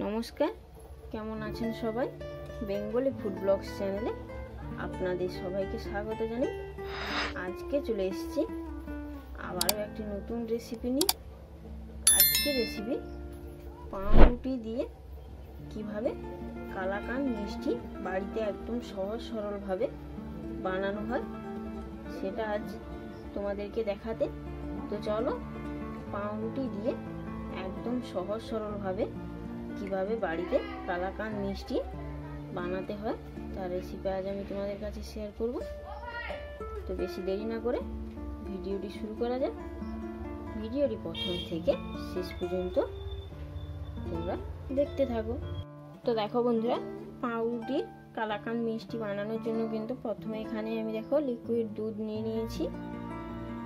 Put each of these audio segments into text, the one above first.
নমস্কার, কেমন আছেন সবাই? বেঙ্গলি ফুড ব্লগস চ্যানেলে আপনাদের সবাইকে স্বাগত জানাই। আজকে চলে এসেছি আবারও একটি নতুন রেসিপি নিয়ে। আজকে রেসিপি পাউরুটি দিয়ে কিভাবে কালাকাঁদ মিষ্টি বাড়িতে একদম সহজ সরলভাবে বানানো হয় সেটা আজ তোমাদেরকে দেখাতে। তো চলো পাউরুটি দিয়ে একদম সহজ সরলভাবে কিভাবে বাড়িতে কালাকাঁদ মিষ্টি বানাতে হয় তার রেসিপি আজ আমি তোমাদের কাছে শেয়ার করব। তো বেশি দেরি না করে ভিডিওটি শুরু করা যাক। ভিডিওটি প্রথম থেকে শেষ পর্যন্ত তোমরা দেখতে থাকো। তো দেখো বন্ধুরা, পাউরুটি কালাকাঁদ মিষ্টি বানানোর জন্য কিন্তু প্রথমে এখানে আমি দেখো লিকুইড দুধ নিয়ে নিয়েছি।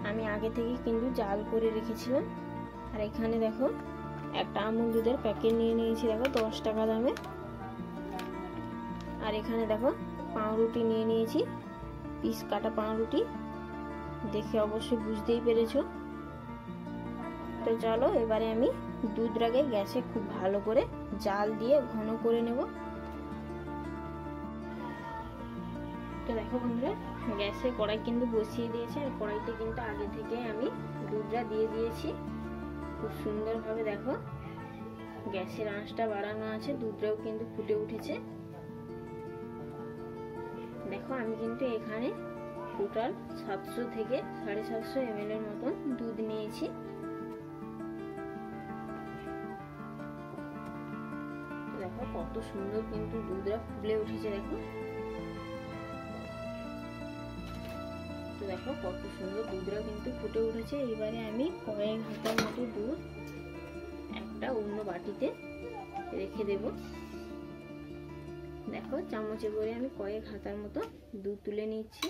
আমি আগে থেকে কিন্তু জাল করে রেখেছিলাম। আর এখানে দেখো একটা আমুল দুধের প্যাকেট নিয়ে নিয়েছি, দেখো 10 টাকা দামে। আর এখানে দেখো পাউরুটি নিয়ে নিয়েছি, পিস কাটা পাউরুটি, দেখে অবশ্যই বুঝতেই পেরেছো। তো চলো এবারে আমি দুধটাকে গ্যাসে খুব ভালো করে জাল দিয়ে ঘন করে নেব। তো দেখো বন্ধুরা, গ্যাসে কড়াই কিন্তু বসিয়ে দিয়েছে। আর কড়াইতে কিন্তু আগে থেকে আমি দুধটা দিয়ে দিয়েছি। খুব সুন্দরভাবে দেখো গ্যাসের আঁচটা বাড়ানো আছে, দুধটাও কিন্তু ফুটে উঠেছে। দেখো আমি কিন্তু এখানে টোটাল 700 থেকে 750 ml এর মতন দুধ নিয়েছি। দেখো কত সুন্দর কিন্তু দুধটা ফুলে উঠেছে। দেখো কত সুন্দর দুধটা কিন্তু ফুটে উঠেছে। এবারে আমি কয়েক হাতার মতো দুধ একটা অন্য বাটিতে রেখে দেব। দেখো চামচে করে আমি কয়েক হাতার মতো দুধ তুলে নিচ্ছি।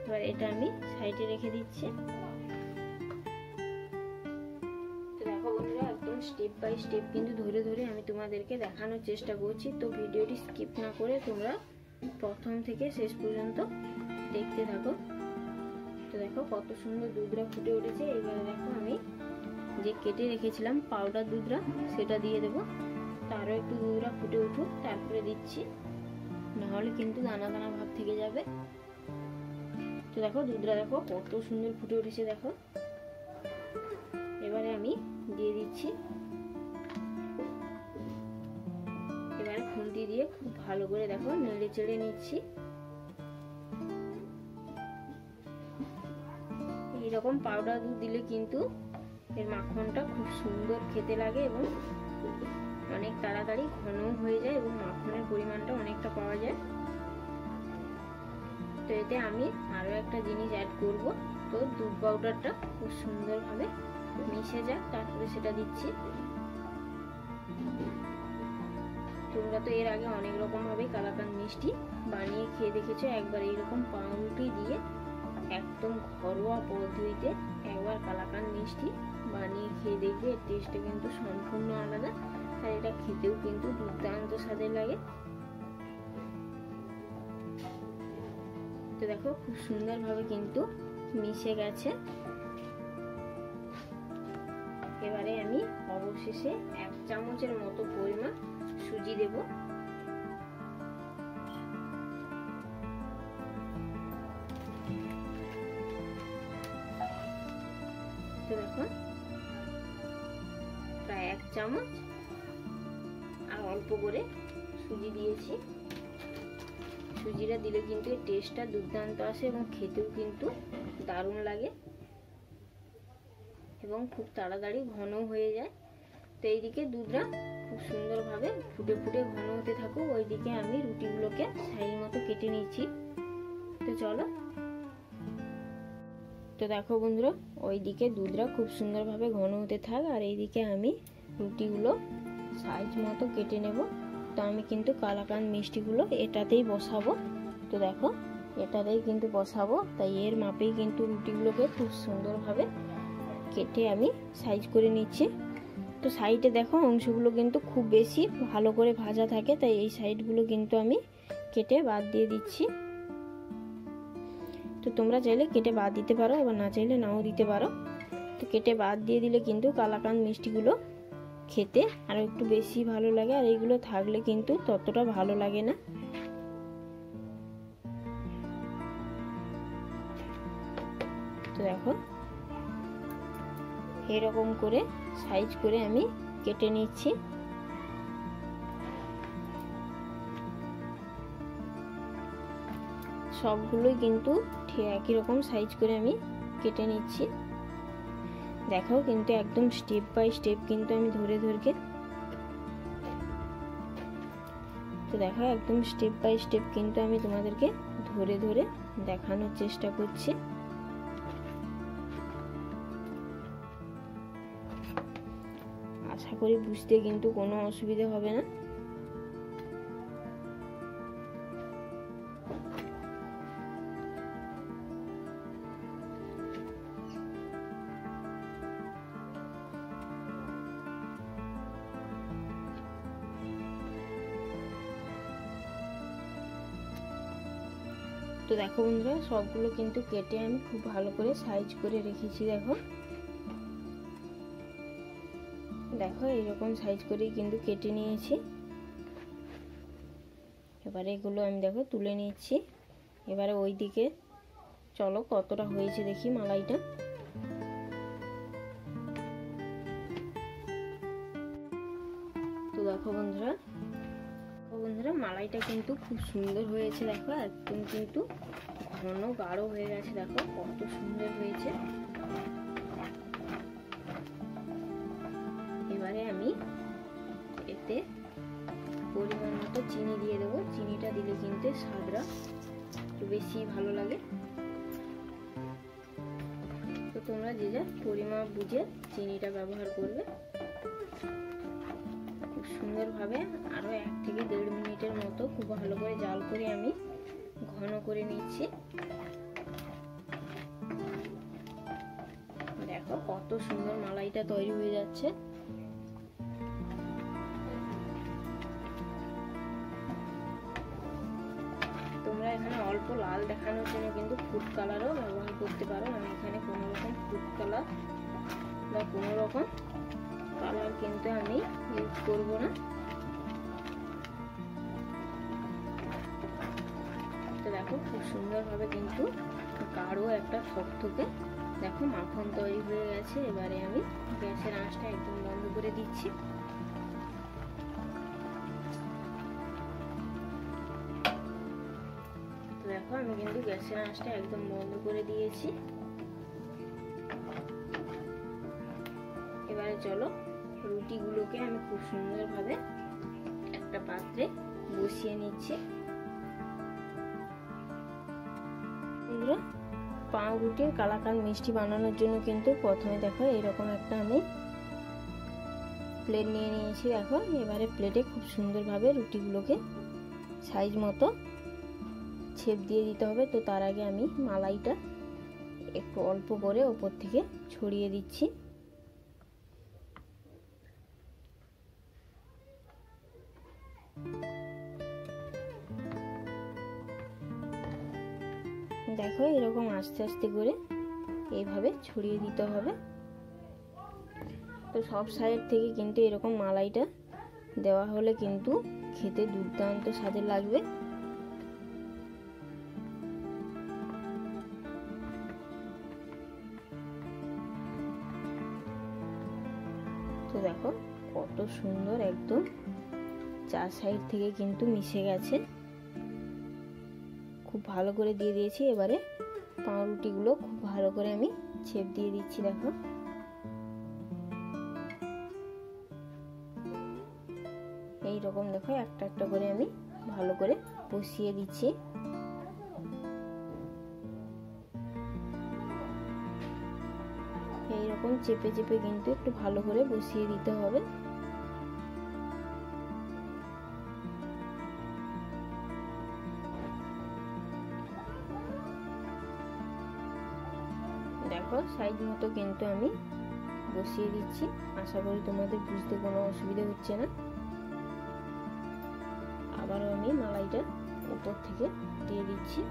এবার এটা আমি সাইডে রেখে দিচ্ছি। দেখো বন্ধুরা, একদম স্টেপ বাই স্টেপ কিন্তু ধরে ধরে আমি তোমাদেরকে দেখানোর চেষ্টা করছি। তো ভিডিওটি স্কিপ না করে তোমরা প্রথম থেকে শেষ পর্যন্ত দেখতে থাকো। তো দেখো কত সুন্দর দুধটা ফুটে উঠেছে। এবারে দেখো আমি যে কেটে রেখেছিলাম পাউডার দুধটা সেটা দিয়ে দেবো। তারও একটু দুধটা ফুটে উঠুক তারপরে দিচ্ছি, নাহলে কিন্তু দানা দানা ভাব থেকে যাবে। তো দেখো দুধটা দেখো কত সুন্দর ফুটে উঠেছে। দেখো এবারে আমি দিয়ে দিচ্ছি। এবারে খুন্তি দিয়ে খুব ভালো করে দেখো নেড়ে চেড়ে নিচ্ছি। এইরকম পাউডার দুধ দিলে কিন্তু এর মাখনটা খুব সুন্দর খেতে লাগে এবং অনেক তাড়াতাড়ি ঘন হয়ে যায় এবং মাখনের পরিমাণটা অনেকটা পাওয়া যায়। তো এতে আমি আরো একটা জিনিস অ্যাড করব। তো দুধ পাউডারটা খুব সুন্দরভাবে মিশে যাক তারপরে সেটা দিচ্ছি। তোমরা তো এর আগে অনেক রকম ভাবে কালাকাঁদ মিষ্টি বানিয়ে খেয়ে দেখেছো। একবার এইরকম পাউরুটি দিয়ে একদম ঘরোয়া পদ্ধতিতে একবার কালাকাঁদ মিষ্টি বানিয়ে খেয়ে দেখবে, এর টেস্টটা কিন্তু সম্পূর্ণ আলাদা। আর এটা খেতেও কিন্তু দুর্দান্ত স্বাদের লাগে। তো দেখো খুব সুন্দরভাবে কিন্তু মিশে গেছে। এবারে আমি অবশেষে 1 চামচের মতো পরিমাণ সুজি দেব। তো দেখো প্রায় 1 চামচ আর অল্প করে সুজি দিয়েছি। সুজিটা দিলে কিন্তু এর টেস্টটা দুর্দান্ত আসে এবং খেতেও কিন্তু দারুণ লাগে এবং খুব তাড়াতাড়ি ঘন হয়ে যায়। তো এইদিকে দুধটা খুব সুন্দরভাবে ফুটে ফুটে ঘন হতে থাকুক, ওইদিকে আমি রুটিগুলোকে সাইজ মতো কেটে নিচ্ছি। তো চলো। তো দেখো বন্ধুরা, ওইদিকে দুধটা খুব সুন্দরভাবে ঘন হতে থাক আর এইদিকে আমি রুটিগুলো সাইজ মতো কেটে নেব। তো আমি কিন্তু কালাকাঁদ মিষ্টিগুলো এটাতেই বসাবো। তো দেখো এটাতেই কিন্তু বসাবো, তাই এর মাপেই কিন্তু রুটিগুলোকে খুব সুন্দরভাবে কেটে আমি সাইজ করে নিচ্ছি। তো সাইডে দেখো অংশগুলো কিন্তু খুব বেশি ভালো করে ভাজা থাকে, তাই এই সাইডগুলো কিন্তু আমি কেটে বাদ দিয়ে দিচ্ছি। তো তোমরা চাইলে কেটে বাদ দিতে পারো, আবার না চাইলে নাও দিতে পারো। তো কেটে বাদ দিয়ে দিলে কিন্তু কালাকাঁদ মিষ্টিগুলো খেতে আরও একটু বেশি ভালো লাগে, আর এইগুলো থাকলে কিন্তু ততটা ভালো লাগে না। তো দেখো এরকম করে সাইজ করে আমি কেটে নিচ্ছি। সবগুলোই কিন্তু ঠিক একই রকম সাইজ করে আমি কেটে নিচ্ছি। দেখো কিন্তু একদম স্টেপ বাই স্টেপ কিন্তু আমি ধরে তো দেখো একদম স্টেপ বাই স্টেপ কিন্তু আমি তোমাদেরকে ধরে ধরে দেখানোর চেষ্টা করছি। আশা করি বুঝতে কিন্তু কোনো অসুবিধা হবে না। তো দেখো বন্ধুরা সবগুলো কিন্তু কেটে আমি খুব ভালো করে সাইজ করে রেখেছি। দেখো দেখো এইরকম সাইজ করেই কিন্তু কেটে নিয়েছি। এবারে এগুলো আমি দেখো তুলে নিচ্ছি। এবারে ওই দিকে চলো কতটা হয়েছে দেখি মালাইটা। তো দেখো বন্ধুরা মালাইটা কিন্তু খুব সুন্দর হয়েছে। দেখো একদম কিন্তু ঘন গাঢ় হয়ে গেছে। দেখো কত সুন্দর হয়েছে। এবারে আমি এতে পরিমাণ মতো চিনি দিয়ে দেবো। চিনিটা দিলে কিন্তু স্বাদটা একটু বেশি ভালো লাগে। তো তোমরা যে যা পরিমাপ বুঝে চিনিটা ব্যবহার করবে। খুব সুন্দরভাবে আরও 1 থেকে 1.5 মিনিটের মতো খুব ভালো করে জাল করে আমি ঘন করে নিচ্ছি। দেখো কত সুন্দর মালাইটা তৈরি হয়ে যাচ্ছে। তোমরা এখানে অল্প লাল দেখানোর জন্য কিন্তু ফুড কালারও ব্যবহার করতে পারো। আমি এখানে কোনো রকম ফুড কালার বা কোনো রকম কালার কিন্তু আমি ইউজ করব না। তো দেখো খুব সুন্দরভাবে কিন্তু গাঢ় একটা থকথকে দেখো মাখন তৈরি হয়ে গেছে। এবারে আমি গ্যাসের আঁচটা একদম বন্ধ করে দিচ্ছি। তো দেখো আমি কিন্তু গ্যাসের আঁচটা একদম বন্ধ করে দিয়েছি। এবারে চলো রুটিগুলোকে আমি খুব সুন্দরভাবে একটা পাত্রে বসিয়ে নিচ্ছি। পাউরুটির কালাকাঁদ মিষ্টি বানানোর জন্য কিন্তু প্রথমে দেখো এরকম একটা আমি প্লেট নিয়ে নিয়েছি। দেখো এবারে প্লেটে খুব সুন্দরভাবে রুটিগুলোকে সাইজ মতো ছেপ দিয়ে দিতে হবে। তো তার আগে আমি মালাইটা একটু অল্প করে ওপর থেকে ছড়িয়ে দিচ্ছি। দেখো এরকম আস্তে আস্তে করে এইভাবে ছড়িয়ে দিতে হবে। তো সব সাইড থেকে কিন্তু এরকম মালাইটা দেওয়া হলে কিন্তু খেতে দুর্দান্ত স্বাদের লাগবে। তো দেখো কত সুন্দর একদম 4 সাইড থেকে কিন্তু মিশে গেছে। খুব ভালো করে দিয়ে দিয়েছি। এবারে পাউরুটিগুলো খুব ভালো করে আমি ছেপ দিয়ে দিচ্ছি। দেখো এই রকম দেখো একটা একটা করে আমি ভালো করে বসিয়ে দিচ্ছি। এই রকম চেপে চেপে কিন্তু একটু ভালো করে বসিয়ে দিতে হবে। দেখো সাইজ মতো কিন্তু আমি বসিয়ে দিচ্ছি। আশা করি তোমাদের বুঝতে কোনো অসুবিধা হচ্ছে না। আবারও আমি মালাইটা উপর থেকে দিয়ে দিচ্ছি।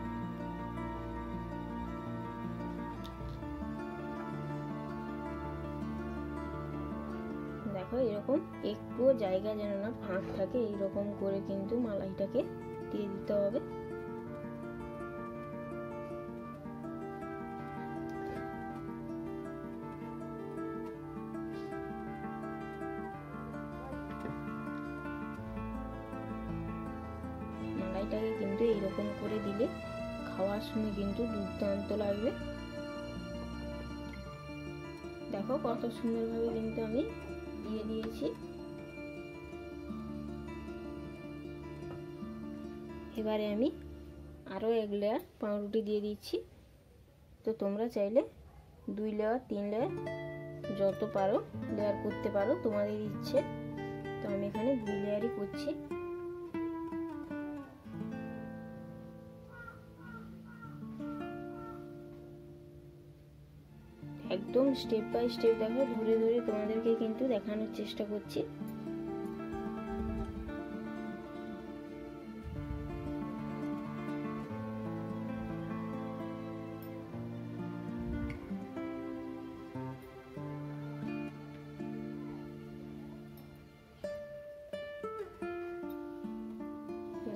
দেখো এরকম একটুও জায়গা যেন না ফাঁক থাকে, এইরকম করে কিন্তু মালাইটাকে দিয়ে দিতে হবে। মালাইটাকে কিন্তু এইরকম করে দিলে খাওয়ার সময় কিন্তু দুর্দান্ত লাগবে। দেখো কত সুন্দরভাবে কিন্তু আমি দিয়ে দিয়েছি। এবারে আমি আরও 1 লেয়ার পাউরুটি দিয়ে দিচ্ছি। তো তোমরা চাইলে 2 লেয়ার 3 লেয়ার যত পারো লেয়ার করতে পারো, তোমাদের ইচ্ছে। তো আমি এখানে 2 লেয়ারই করছি। একদম স্টেপ বাই স্টেপ দেখো ধরে ধরে তোমাদেরকে কিন্তু দেখানোর চেষ্টা করছি।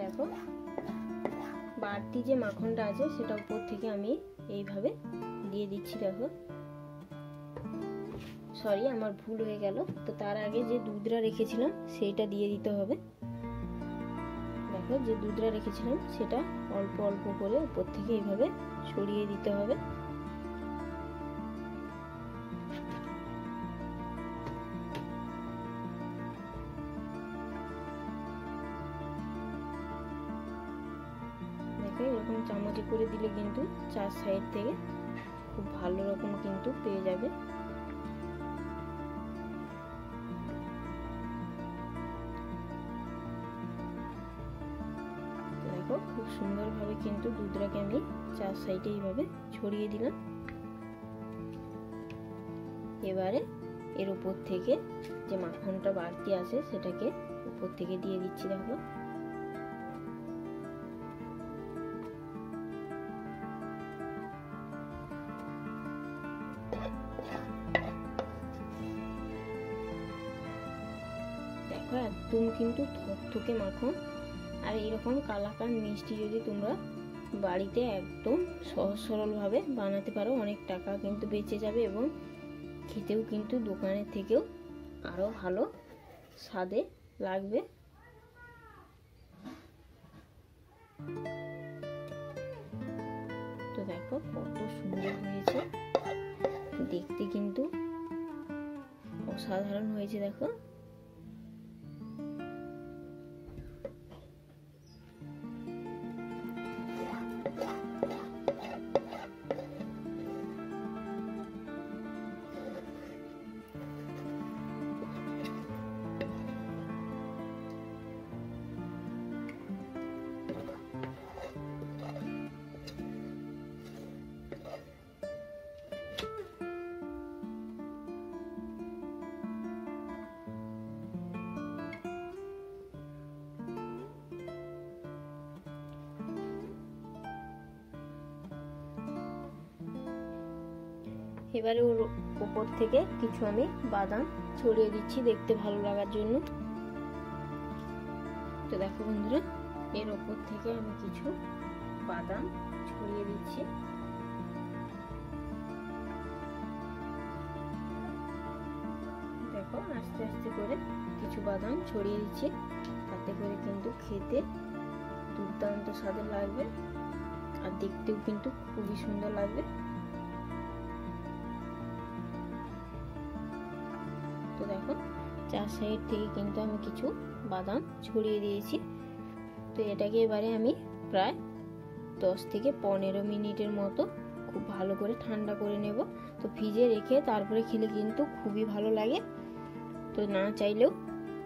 দেখো বাড়তি যে মাখনটা আছে সেটা উপর থেকে আমি এইভাবে দিয়ে দিচ্ছি। দেখো সরি আমার ভুল হয়ে গেল, তো তার আগে যে দুধটা রেখেছিলাম সেইটা দিয়ে দিতে হবে। দেখো যে দুধটা রেখেছিলাম সেটা অল্প অল্প করে উপর থেকে এইভাবে ছড়িয়ে দিতে হবে। দেখো এরকম চামচে করে দিলে কিন্তু 4 সাইড থেকে খুব ভালো রকম কিন্তু পেয়ে যাবে। খুব সুন্দরভাবে কিন্তু দুধটাকে আমি 4 সাইডে এইভাবে ছড়িয়ে দিলাম। এবারে এর উপর থেকে যে মাখনটা বাড়তি আছে সেটাকে উপর থেকে দিয়ে দিচ্ছি। দেখো দেখো একদম কিন্তু থকথকে মাখন। আর এইরকম কালাকান মিষ্টি যদি তোমরা বাড়িতে একদম সহজ সরলভাবে বানাতে পারো, অনেক টাকা কিন্তু বেঁচে যাবে এবং খেতেও কিন্তু দোকানের থেকেও আরও ভালো স্বাদে লাগবে। তো দেখো কত সুন্দর হয়েছে, দেখতে কিন্তু অসাধারণ হয়েছে। দেখো এবারে ওর উপর থেকে কিছু আমি বাদাম ছড়িয়ে দিচ্ছি দেখতে ভালো লাগার জন্য। তো দেখো বন্ধুরা এর উপর থেকে আমি কিছু বাদাম ছড়িয়ে দিচ্ছি। দেখো আস্তে আস্তে করে কিছু বাদাম ছড়িয়ে দিচ্ছি, তাতে করে কিন্তু খেতে দুর্দান্ত স্বাদের লাগবে আর দেখতেও কিন্তু খুবই সুন্দর লাগবে। তো দেখো 4 সাইড থেকে কিন্তু আমি কিছু বাদাম ছড়িয়ে দিয়েছি। তো এটাকে এবারে আমি প্রায় 10 থেকে 15 মিনিটের মতো খুব ভালো করে ঠান্ডা করে নেব। তো ফ্রিজে রেখে তারপরে খেলে কিন্তু খুবই ভালো লাগে। তো না চাইলেও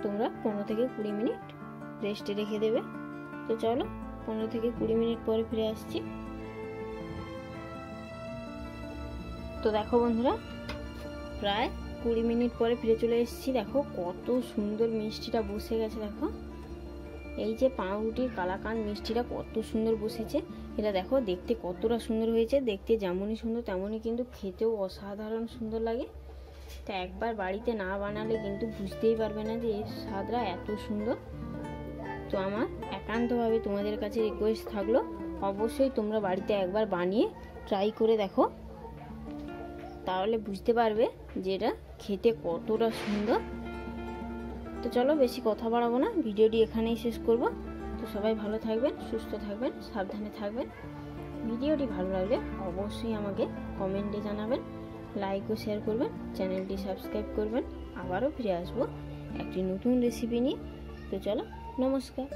তোমরা 15 থেকে 20 মিনিট রেস্টে রেখে দেবে। তো চলো 15 থেকে 20 মিনিট পরে ফিরে আসছি। তো দেখো বন্ধুরা প্রায় 20 মিনিট পরে ফিরে চলে এসেছি। দেখো কত সুন্দর মিষ্টিটা বসে গেছে। দেখো এই যে পাউরুটির কালাকান মিষ্টিটা কত সুন্দর বসেছে। এটা দেখো দেখতে কতটা সুন্দর হয়েছে, দেখতে যেমনই সুন্দর তেমনই কিন্তু খেতেও অসাধারণ সুন্দর লাগে। তা একবার বাড়িতে না বানালে কিন্তু বুঝতেই পারবে না যে এর স্বাদটা এত সুন্দর। তো আমার একান্তভাবে তোমাদের কাছে রিকোয়েস্ট থাকলো, অবশ্যই তোমরা বাড়িতে একবার বানিয়ে ট্রাই করে দেখো, তাহলে বুঝতে পারবে যে এটা খেতে কতটা সুন্দর। তো চলো বেশি কথা বাড়াবো না, ভিডিওটি এখানেই শেষ করব। তো সবাই ভালো থাকবেন, সুস্থ থাকবেন, সাবধানে থাকবেন। ভিডিওটি ভালো লাগলে অবশ্যই আমাকে কমেন্টে জানাবেন, লাইক ও শেয়ার করবেন, চ্যানেলটি সাবস্ক্রাইব করবেন। আবারও ফিরে আসবো একটি নতুন রেসিপি নিয়ে। তো চলো, নমস্কার।